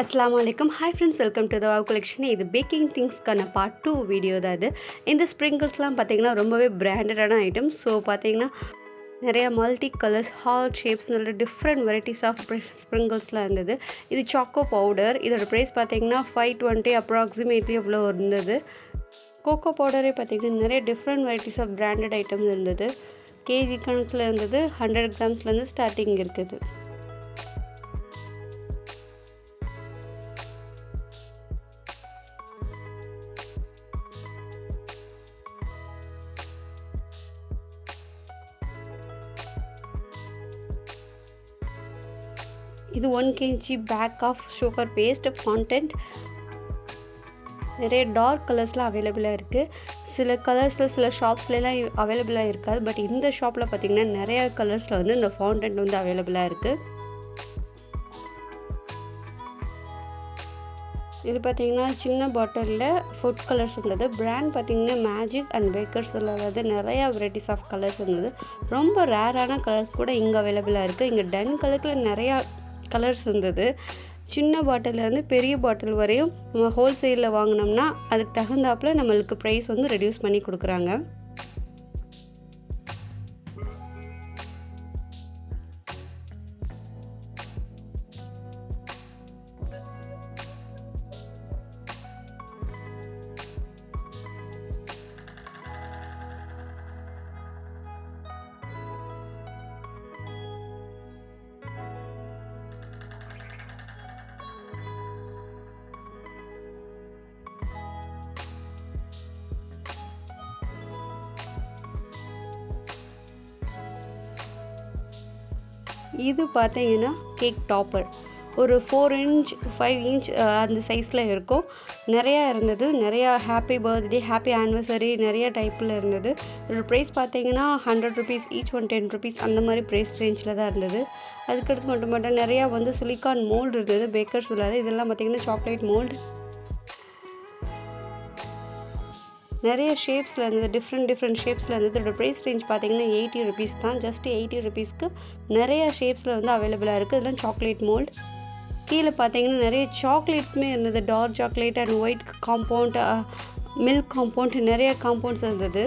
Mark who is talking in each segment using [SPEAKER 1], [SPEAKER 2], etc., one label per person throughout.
[SPEAKER 1] Assalamu alaikum. Hi friends, welcome to the Wow collection. இது packing திங்ஸ்க்கான part 2 video தான் இது. இந்த ஸ்ப்ரிங்கிள்ஸ்லாம் பார்த்தீங்கன்னா ரொம்பவே பிராண்டடான ஐட்டம்ஸ். ஸோ பார்த்தீங்கன்னா நிறைய மல்டி கலர்ஸ், ஹார்ட் ஷேப்ஸ், நல்ல டிஃப்ரெண்ட் வெரைட்டிஸ் ஆஃப் ஸ்ப்ரிங்கிள்ஸ்லாம் இருந்தது. இது சாக்கோ பவுடர். இதோட ப்ரைஸ் பார்த்தீங்கன்னா 520 அப்ராக்சிமேட்லி எவ்வளோ இருந்தது. கோகோ பவுடரே பார்த்தீங்கன்னா நிறைய different varieties of branded items இருந்தது. கேஜி கணக்கில் இருந்தது. 100 கிராம்ஸ்லேருந்து ஸ்டார்டிங் இருக்குது. இது 1 kg pack of sugar paste fondant. நிறைய டார்க் கலர்ஸ்லாம் அவைலபிளாக இருக்குது. சில கலர்ஸில் சில ஷாப்ஸ்லாம் அவைலபிளாக இருக்காது. பட் இந்த ஷாப்பில் பார்த்திங்கன்னா நிறைய கலர்ஸில் வந்து இந்த ஃபாண்டன்ட் வந்து அவைலபிளாக இருக்குது. இது பார்த்திங்கன்னா சின்ன பாட்டிலில் ஃபுட் கலர்ஸ் இருந்தது. பிராண்ட் பார்த்திங்கன்னா மேஜிக் அண்ட் பேக்கர்ஸ் வந்து நிறையா வெரைட்டிஸ் ஆஃப் கலர்ஸ் இருந்தது. ரொம்ப ரேரான கலர்ஸ் கூட இங்கே அவைலபிளாக இருக்குது. இங்கே 10 கலரில் நிறையா கலர்ஸ் இருந்தது. சின்ன பாட்டிலேருந்து பெரிய பாட்டில் வரையும் நம்ம ஹோல்சேலில் வாங்கினோம்னா அதுக்கு தகுந்தாப்பில் நம்மளுக்கு ப்ரைஸ் வந்து ரெடியூஸ் பண்ணி கொடுக்குறாங்க. இது பார்த்தீங்கன்னா கேக் டாப்பர். ஒரு 4 இன்ச் 5 இன்ச் அந்த சைஸில் இருக்கும். நிறையா இருந்தது. நிறையா ஹாப்பி பர்த்டே, ஹாப்பி ஆனிவர்சரி நிறைய டைப்பில் இருந்தது. இதோட ப்ரைஸ் பார்த்தீங்கன்னா 100 ருபீஸ், ஈச் ஒன் 10 ருபீஸ் அந்த மாதிரி ப்ரைஸ் ரேஞ்சில் தான் இருந்தது. அதுக்கடுத்து மட்டும் நிறையா வந்து சிலிக்கான் மோல்டு இருந்தது. பேக்கர்ஸ் உள்ளாது. இதெல்லாம் பார்த்திங்கன்னா சாக்லேட் மோல்டு. நிறைய ஷேப்ஸில் இருந்தது. டிஃப்ரெண்ட் ஷேப்ஸில் இருந்தது. இதோட ப்ரைஸ் ரேஞ்ச் பார்த்தீங்கன்னா 80 ருபீஸ் தான். ஜஸ்ட் 80 ருபீஸ்க்கு நிறைய ஷேப்ஸில் வந்து அவைலபிளாக இருக்குது. இதெல்லாம் சாக்லேட் மோல்டு. கீழே பார்த்தீங்கன்னா நிறைய சாக்லேட்ஸுமே இருந்தது. Dark chocolate and white compound, milk compound, நிறைய காம்பவுண்ட்ஸ் இருந்தது.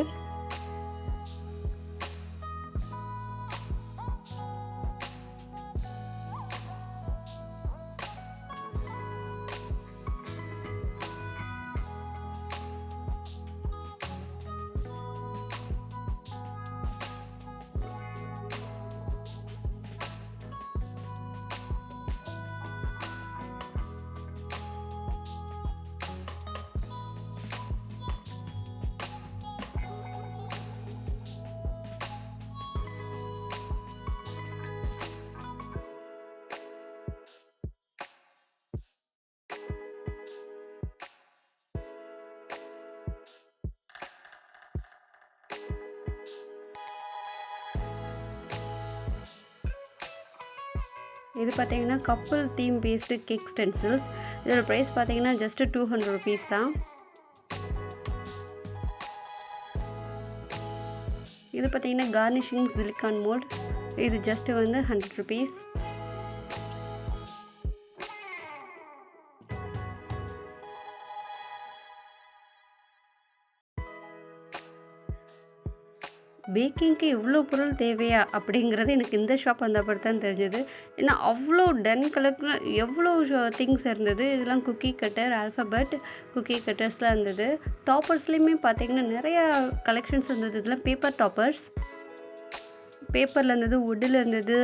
[SPEAKER 1] இது பார்த்தீங்கன்னா couple theme based cake stencils. இதோட ப்ரைஸ் பார்த்தீங்கன்னா ஜஸ்ட் 200 ருபீஸ் தான். இது பார்த்தீங்கன்னா கார்னிஷிங் சிலிக்கான் மோல்ட். இது ஜஸ்ட் வந்து 100 ருபீஸ். பேக்கிங்க்கு இவ்வளோ பொருள் தேவையா அப்படிங்கிறது எனக்கு இந்த ஷாப் வந்தப்போ தான் தெரிஞ்சது. ஏன்னா அவ்வளோ 10 கலருக்கு எவ்வளோ திங்ஸ் இருந்தது. இதெல்லாம் குக்கி கட்டர், ஆல்ஃபபெட் குக்கி கட்டர்ஸ்லாம் இருந்தது. டாப்பர்ஸ்லேயுமே பார்த்திங்கன்னா நிறையா கலெக்ஷன்ஸ் இருந்தது. இதெல்லாம் பேப்பர் டாப்பர்ஸ். பேப்பரில் இருந்தது, வுட்டில் இருந்தது,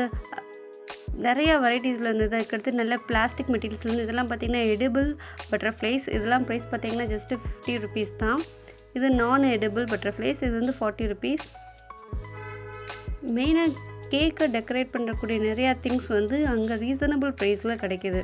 [SPEAKER 1] நிறையா வெரைட்டிஸில் இருந்தது. அதுக்கடுத்து நல்ல பிளாஸ்டிக் மெட்டீரியல்ஸ்லேருந்து இதெல்லாம் பார்த்திங்கன்னா எடிபிள் பட்டர்ஃப்ளைஸ். இதெல்லாம் ப்ரைஸ் பார்த்திங்கன்னா ஜஸ்ட்டு 50 ருபீஸ் தான். இது நான் எடிபிள் பட்டர்ஃப்ளைஸ். இது வந்து 40 ருபீஸ். மெயினாக கேக்கை டெக்கரேட் பண்ணக்கூடிய நிறையா திங்ஸ் வந்து அங்கே ரீசனபிள் ப்ரைஸில் கிடைக்கிது.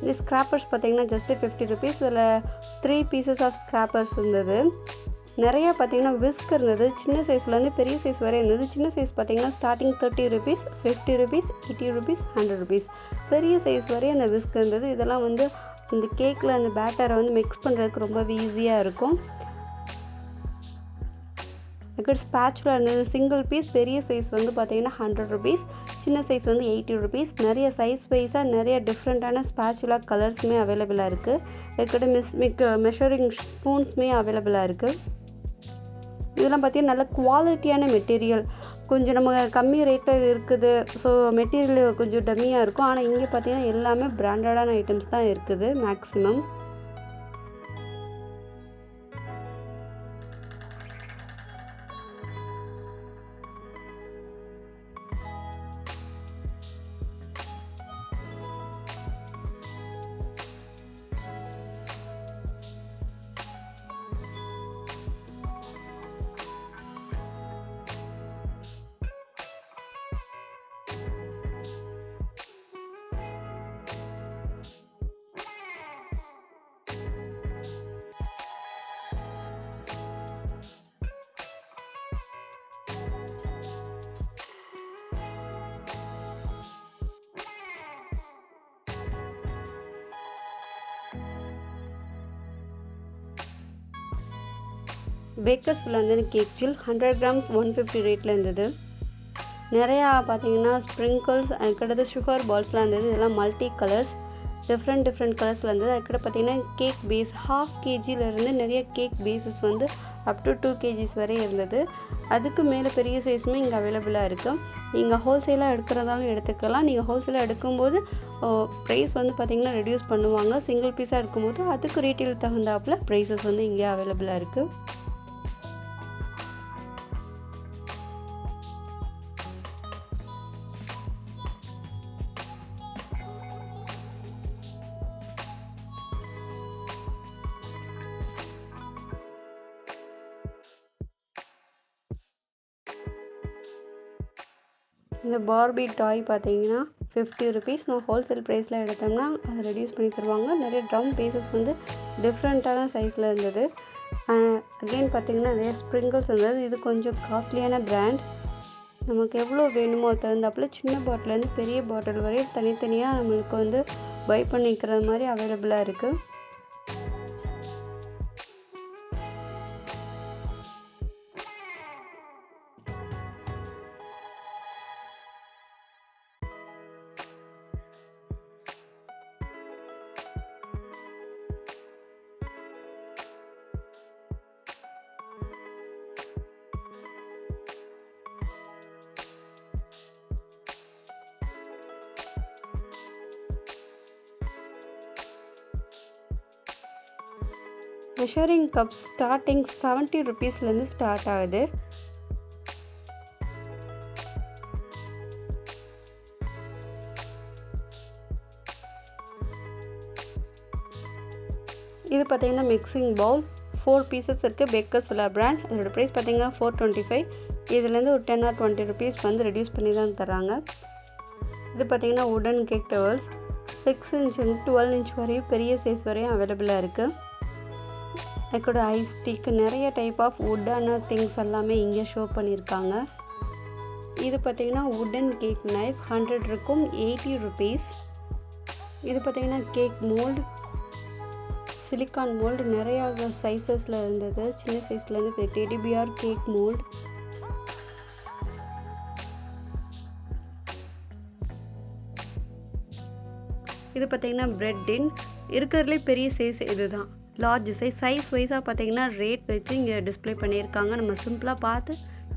[SPEAKER 1] இந்த ஸ்க்ராப்பர்ஸ் பார்த்திங்கன்னா ஜஸ்ட்டு 50 ருபீஸ். இதில் 3 பீசஸ் ஆஃப் ஸ்க்ராப்பர்ஸ் இருந்தது. நிறையா பார்த்திங்கன்னா விஸ்க் இருந்தது. சின்ன சைஸ்லேருந்து பெரிய சைஸ் வரை இருந்தது. சின்ன சைஸ் பார்த்திங்கன்னா starting 30 rupees, 50 rupees, 80 rupees, 100 rupees. பெரிய சைஸ் வரை அந்த விஸ்க் இருந்தது. இதெல்லாம் வந்து இந்த கேக்கில் அந்த பேட்டரை வந்து மிக்ஸ் பண்ணுறதுக்கு ரொம்பவே ஈஸியாக இருக்கும். அதுக்கு ஸ்பேச்சுலா இருந்தது. சிங்கிள் பீஸ் பெரிய சைஸ் வந்து பார்த்திங்கன்னா ₹100, சின்ன சைஸ் வந்து ₹80. நிறைய சைஸ் வைஸாக நிறைய டிஃப்ரெண்ட்டான ஸ்பேச்சுலா கலர்ஸுமே அவைலபிளாக இருக்குது. அதுக்கிட்ட மெஷரிங் ஸ்பூன்ஸுமே அவைலபிளாக இருக்குது. இதெல்லாம் பார்த்திங்கன்னா நல்ல குவாலிட்டியான மெட்டீரியல். கொஞ்சம் நம்ம கம்மி ரேட்டில் இருக்குது. ஸோ மெட்டீரியல் கொஞ்சம் டம்மியாக இருக்கும். ஆனால் இங்கே பார்த்திங்கன்னா எல்லாமே பிராண்டடான ஐட்டம்ஸ் தான் இருக்குது மேக்ஸிமம். பேக்கர்ஸில் வந்து கேக் சில் 100 கிராம்ஸ் 150 ரேட்டில் இருந்தது. நிறையா பார்த்தீங்கன்னா ஸ்ப்ரிங்கிள்ஸ், அதுக்கடுத்து சுகர் பால்ஸ்லாம் இருந்தது. இதெல்லாம் மல்டி கலர்ஸ், டிஃப்ரெண்ட் கலர்ஸில் இருந்தது. அதுக்கிட்ட பார்த்தீங்கன்னா கேக் பேஸ் 1/2 kgலேருந்து நிறைய கேக் பேஸஸ் வந்து அப் டு 2 kgs வரை இருந்தது. அதுக்கு மேலே பெரிய சைஸுமே இங்கே அவைலபிளாக இருக்குது. நீங்கள் ஹோல்சேலாக எடுக்கிறதாலும் எடுத்துக்கலாம். நீங்கள் ஹோல்சேலாக எடுக்கும்போது ப்ரைஸ் வந்து பார்த்திங்கன்னா ரெடியூஸ் பண்ணுவாங்க. சிங்கிள் பீஸாக இருக்கும்போது அதுக்கு ரீட்டெயில் தகுந்தாப்பில் ப்ரைஸஸ் வந்து இங்கே அவைலபிளாக இருக்குது. இந்த பார்பி டாய் பார்த்தீங்கன்னா ₹50. நம்ம ஹோல்சேல் ப்ரைஸில் எடுத்தோம்னா அதை ரெடியூஸ் பண்ணி தருவாங்க. நிறைய ட்ரம் பீசஸ் வந்து டிஃப்ரெண்ட்டான சைஸில் இருந்தது. அகெயின் பார்த்திங்கன்னா நிறைய ஸ்ப்ரிங்கிள்ஸ் இருந்தது. இது கொஞ்சம் காஸ்ட்லியான பிராண்ட். நமக்கு எவ்வளோ வேணுமோ தகுந்தாப்பில் சின்ன பாட்டிலேருந்து பெரிய பாட்டில் வரை தனித்தனியாக நம்மளுக்கு வந்து பை பண்ணிக்கிற மாதிரி அவைலபிளாக இருக்குது. மெஷரிங் கப்ஸ் ஸ்டார்டிங் ₹70லேருந்து ஸ்டார்ட் ஆகுது. இது பார்த்திங்கன்னா மிக்சிங் பவுல் 4 பீசஸ் இருக்குது. Bakers brand. இதோட ப்ரைஸ் பார்த்திங்கன்னா $425. இதுலேருந்து ஒரு $10 or $20 வந்து ரெடியூஸ் பண்ணி தான் தராங்க. இது பார்த்திங்கன்னா உடன் கேக் டவல்ஸ் 6 inch 12 inch வரையும் பெரிய சைஸ் வரையும் அவைலபிளாக இருக்குது. அதுக்கூட ஐஸ் ஸ்டிக், நிறைய டைப் ஆஃப் வுட்டான திங்ஸ் எல்லாமே இங்கே ஷோ பண்ணியிருக்காங்க. இது பார்த்திங்கன்னா வுடன் கேக் நைஃப் 100 இருக்கும், ₹80. இது பார்த்திங்கன்னா கேக் மோல்டு, சிலிக்கான் மோல்டு நிறையா சைஸஸில் இருந்தது. சின்ன சைஸ்லேருந்து டெடி பியர் கேக் மோல்டு. இது பார்த்திங்கன்னா பிரெட் டின் இருக்கிறதுலே பெரிய சைஸ் இது தான், லார்ஜ் சைஸ் வைஸாக பார்த்திங்கன்னா ரேட் வச்சு இங்கே டிஸ்பிளே பண்ணியிருக்காங்க. நம்ம சிம்பிளாக பார்த்து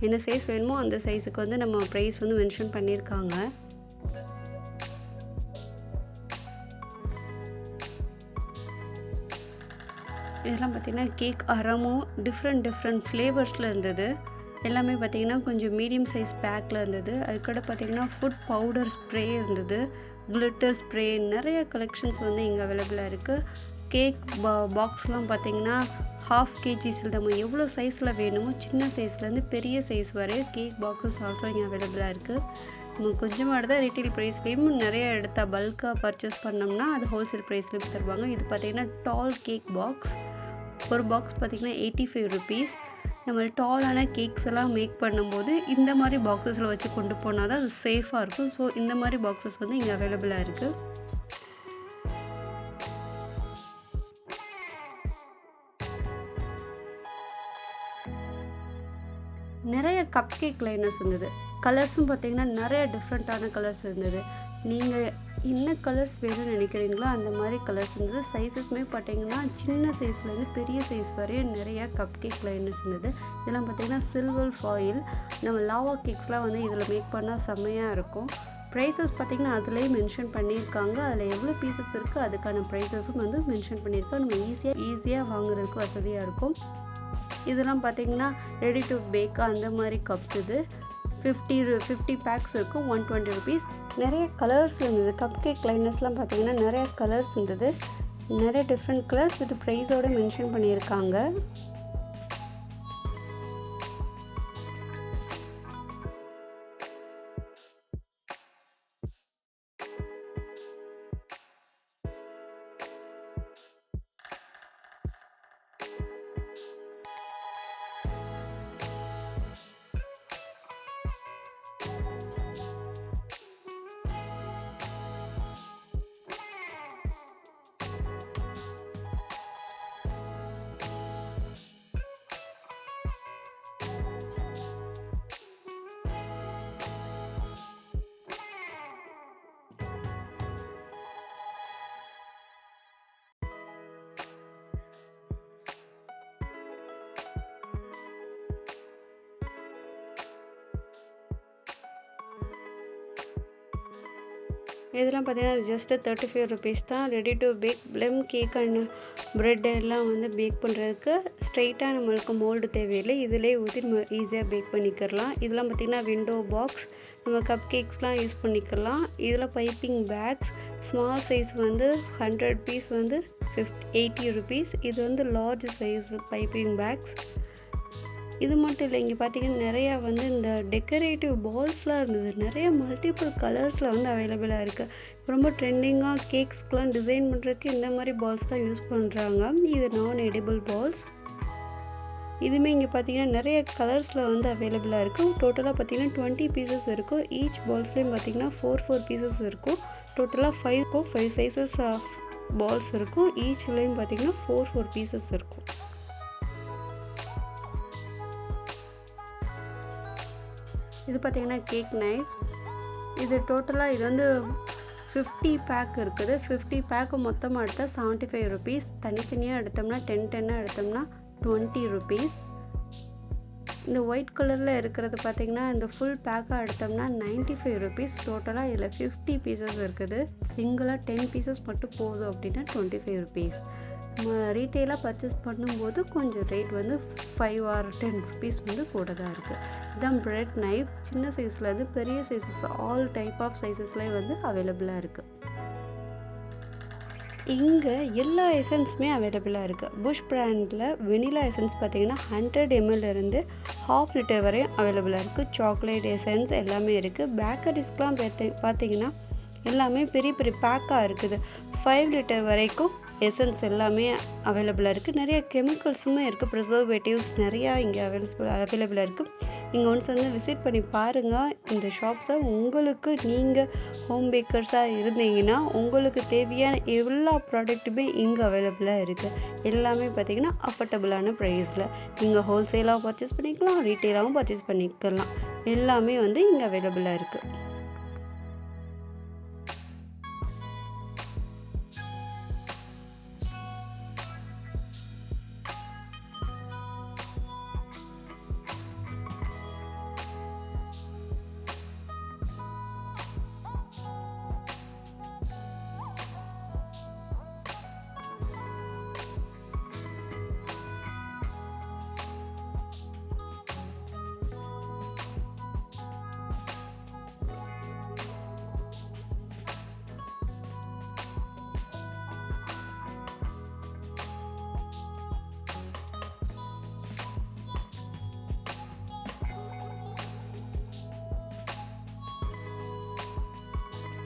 [SPEAKER 1] என்ன சைஸ் வேணுமோ அந்த சைஸுக்கு வந்து நம்ம ப்ரைஸ் வந்து மென்ஷன் பண்ணியிருக்காங்க. இதெல்லாம் பார்த்திங்கன்னா கேக் அரமோ டிஃப்ரெண்ட் ஃப்ளேவர்ஸில் இருந்தது. எல்லாமே பார்த்திங்கன்னா கொஞ்சம் மீடியம் சைஸ் பேக்கில் இருந்தது. அதுக்கூட பார்த்திங்கன்னா ஃபுட் பவுடர் ஸ்ப்ரே இருந்தது, கிளிட்டர் ஸ்ப்ரே, நிறைய கலெக்ஷன்ஸ் வந்து இங்கே அவைலபிளாக இருக்குது. கேக் பாக்ஸ்லாம் பார்த்திங்கன்னா 1/2 kg நம்ம எவ்வளோ சைஸில் வேணுமோ சின்ன சைஸ்லேருந்து பெரிய சைஸ் வரை கேக் பாக்ஸஸ் ஆல்சோ இங்கே அவைலபிளாக இருக்குது. நம்ம கொஞ்சமாக எடுத்தால் ரீட்டெயில் ப்ரைஸ்லேயும் நிறைய எடுத்தால் பல்காக பர்ச்சேஸ் பண்ணோம்னா அது ஹோல்சேல் ப்ரைஸ்லேயும் தருவாங்க. இது பார்த்திங்கன்னா டால் கேக் பாக்ஸ், ஒரு பாக்ஸ் பார்த்திங்கன்னா ₹85. நம்ம டாலான கேக்ஸ் எல்லாம் மேக் பண்ணும்போது இந்த மாதிரி பாக்ஸஸில் வச்சு கொண்டு போனால் தான் அது சேஃபாக இருக்கும். ஸோ இந்த மாதிரி பாக்ஸஸ் வந்து இங்கே அவைலபிளாக இருக்குது. நிறைய கப் கேக் லைனர்ஸ் இருந்தது. கலர்ஸும் பார்த்தீங்கன்னா நிறைய டிஃப்ரெண்ட்டான கலர்ஸ் இருந்தது. நீங்கள் என்ன கலர்ஸ் வேணும்னு நினைக்கிறீங்களோ அந்த மாதிரி கலர்ஸ் இருந்தது. சைஸஸ்மே பார்த்தீங்கன்னா சின்ன சைஸ்லேருந்து பெரிய சைஸ் வரையும் நிறையா கப் கேக் லைனர்ஸ் இருந்தது. இதெல்லாம் பார்த்தீங்கன்னா சில்வர் ஃபாயில். நம்ம லாவா கேக்ஸ்லாம் வந்து இதில் மேக் பண்ணால் செம்மையாக இருக்கும். ப்ரைஸஸ் பார்த்திங்கன்னா அதிலேயே மென்ஷன் பண்ணியிருக்காங்க. அதில் எவ்வளோ பீசஸ் இருக்குது அதுக்கான ப்ரைஸஸும் வந்து மென்ஷன் பண்ணியிருக்கோம். நம்ம ஈஸியாக வாங்குறதுக்கு வசதியாக இருக்கும். இதெல்லாம் பார்த்திங்கன்னா ரெடி டு பேக் அந்த மாதிரி கப்ஸ். இது 50 பேக்ஸ் இருக்கும், 120 ருபீஸ். நிறைய கலர்ஸ் இருந்தது. கப் கேக் லைனர்ஸ்லாம் பார்த்திங்கன்னா நிறைய கலர்ஸ் இருந்தது. நிறைய டிஃப்ரெண்ட் கலர்ஸ் இது ப்ரைஸோடு மென்ஷன் பண்ணியிருக்காங்க. இதெல்லாம் பார்த்தீங்கன்னா ஜஸ்ட்டு 35 ருபீஸ் தான். Ready to bake plum cake and bread எல்லாம் வந்து பேக் பண்ணுறதுக்கு ஸ்ட்ரைட்டாக நம்மளுக்கு மோல்டு தேவையில்லை. இதிலே ஊற்றி நம்ம ஈஸியாக பேக் பண்ணிக்கிறலாம். இதெல்லாம் பார்த்திங்கன்னா விண்டோ பாக்ஸ், நம்ம கப் கேக்ஸ்லாம் யூஸ் பண்ணிக்கலாம். இதில் பைப்பிங் பேக்ஸ் ஸ்மால் சைஸ் வந்து 100 பீஸ் வந்து 80 ருபீஸ். இது வந்து லார்ஜ் சைஸ் பைப்பிங் பேக்ஸ். இது மட்டும் இல்லை, இங்கே பார்த்தீங்கன்னா நிறையா வந்து இந்த டெக்கரேட்டிவ் பால்ஸ்லாம் இருந்தது. நிறைய மல்டிபிள் கலர்ஸில் வந்து அவைலபிளாக இருக்குது. ரொம்ப ட்ரெண்டிங்காக கேக்ஸ்க்கெலாம் டிசைன் பண்ணுறதுக்கு இந்த மாதிரி பால்ஸ் தான் யூஸ் பண்ணுறாங்க. இது நான் எடிபிள் பால்ஸ். இதுவுமே இங்கே பார்த்தீங்கன்னா நிறைய கலர்ஸில் வந்து அவைலபிளாக இருக்குது. டோட்டலாக பார்த்தீங்கன்னா 20 பீசஸ் இருக்கும். ஈச் பால்ஸ்லேயும் பார்த்தீங்கன்னா 4 பீசஸ் இருக்கும். டோட்டலாக 5 சைஸஸ் ஆஃப் பால்ஸ் இருக்கும். ஈச்லேயும் பார்த்தீங்கன்னா 4 பீசஸ் இருக்கும். இது பார்த்திங்கன்னா கேக் நைஃப்ஸ். இது டோட்டலாக இது வந்து 50 பேக் இருக்குது. 50 பேக்கு மொத்தமாக எடுத்தால் 75 ருபீஸ். தனித்தனியாக எடுத்தோம்னா 10 எடுத்தோம்னா 20 ருபீஸ். இந்த ஒயிட் கலரில் இருக்கிறது பார்த்திங்கன்னா இந்த ஃபுல் பேக்காக எடுத்தோம்னா 95 ருபீஸ். டோட்டலாக இதில் 50 பீசஸ் இருக்குது. சிங்கிளாக 10 பீசஸ் மட்டும் போதும் அப்படின்னா 25 ருபீஸ். ரீட்டெயிலாக பர்ச்சேஸ் பண்ணும்போது கொஞ்சம் ரேட் வந்து 5 or 10 ருபீஸ் வந்து கூட தான் இருக்குது. இதுதான் ப்ரெட் நைஃப். சின்ன சைஸ்லேருந்து பெரிய சைஸஸ் ஆல் டைப் ஆஃப் சைஸஸ்லேயும் வந்து அவைலபிளாக இருக்குது. இங்கே எல்லா எசன்ஸுமே அவைலபிளாக இருக்குது. புஷ் பிராண்டில் வெனிலா எசன்ஸ் பார்த்திங்கன்னா 100 ml இருந்து 1/2 லிட்டர் வரையும் அவைலபிளாக இருக்குது. சாக்லேட் எசன்ஸ் எல்லாமே இருக்குது. பேக்கரிஸ்க்கெலாம் பார்த்திங்கன்னா எல்லாமே பெரிய பெரிய பேக்காக இருக்குது. 5 லிட்டர் வரைக்கும் எசன்ஸ் எல்லாமே அவைலபிளாக இருக்குது. நிறைய கெமிக்கல்ஸுமே இருக்குது. ப்ரிசர்வேட்டிவ்ஸ் நிறையா இங்கே அவைலபிளாக இருக்குது. நீங்கள் ஒன்ஸ் வந்து விசிட் பண்ணி பாருங்கள் இந்த ஷாப்ஸை. உங்களுக்கு நீங்கள் ஹோம் பேக்கர்ஸாக இருந்தீங்கன்னா உங்களுக்கு தேவையான எல்லா ப்ராடக்ட்டுமே இங்கே அவைலபிளாக இருக்குது. எல்லாமே பார்த்திங்கன்னா அஃபோர்டபுளான ப்ரைஸில் நீங்கள் ஹோல்சேலாகவும் பர்ச்சேஸ் பண்ணிக்கலாம், ரீட்டெயிலாகவும் பர்ச்சேஸ் பண்ணிக்கலாம். எல்லாமே வந்து இங்கே அவைலபிளாக இருக்குது.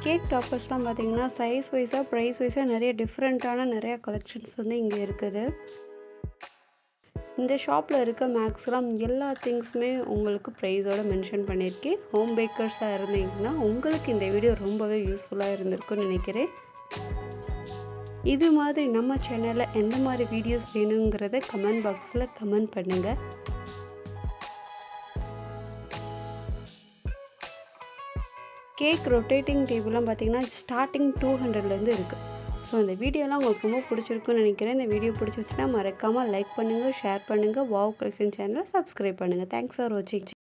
[SPEAKER 1] கேக் டாப்பர்ஸ்லாம் பார்த்திங்கன்னா சைஸ் வைஸாக ப்ரைஸ் வைஸாக நிறைய டிஃப்ரெண்ட்டான நிறையா கலெக்ஷன்ஸ் வந்து இங்கே இருக்குது. இந்த ஷாப்பில் இருக்க மேக்ஸிமம் எல்லா திங்ஸுமே உங்களுக்கு ப்ரைஸோடு மென்ஷன் பண்ணியிருக்கேன். ஹோம் பேக்கர்ஸாக இருந்தீங்கன்னா உங்களுக்கு இந்த வீடியோ ரொம்பவே யூஸ்ஃபுல்லாக இருந்திருக்குன்னு நினைக்கிறேன். இது மாதிரி நம்ம சேனலில் எந்த மாதிரி வீடியோஸ் வேணுங்கிறத கமெண்ட் பாக்ஸில் கமெண்ட் பண்ணுங்கள். கேக் ரொட்டேட்டிங் டேபிள்லாம் பார்த்தீங்கன்னா ஸ்டார்டிங் 200லேருந்து இருக்குது. ஸோ இந்த வீடியோலாம் உங்களுக்கு ரொம்ப பிடிச்சிருக்குன்னு நினைக்கிறேன். இந்த வீடியோ பிடிச்சிருச்சுன்னா மறக்காமல் லைக் பண்ணுங்கள், ஷேர் பண்ணுங்கள். வாவ் கலெக்ஷன் சேனலை சப்ஸ்கிரைப் பண்ணுங்கள். தேங்க்ஸ் ஃபார் வாட்சிங்.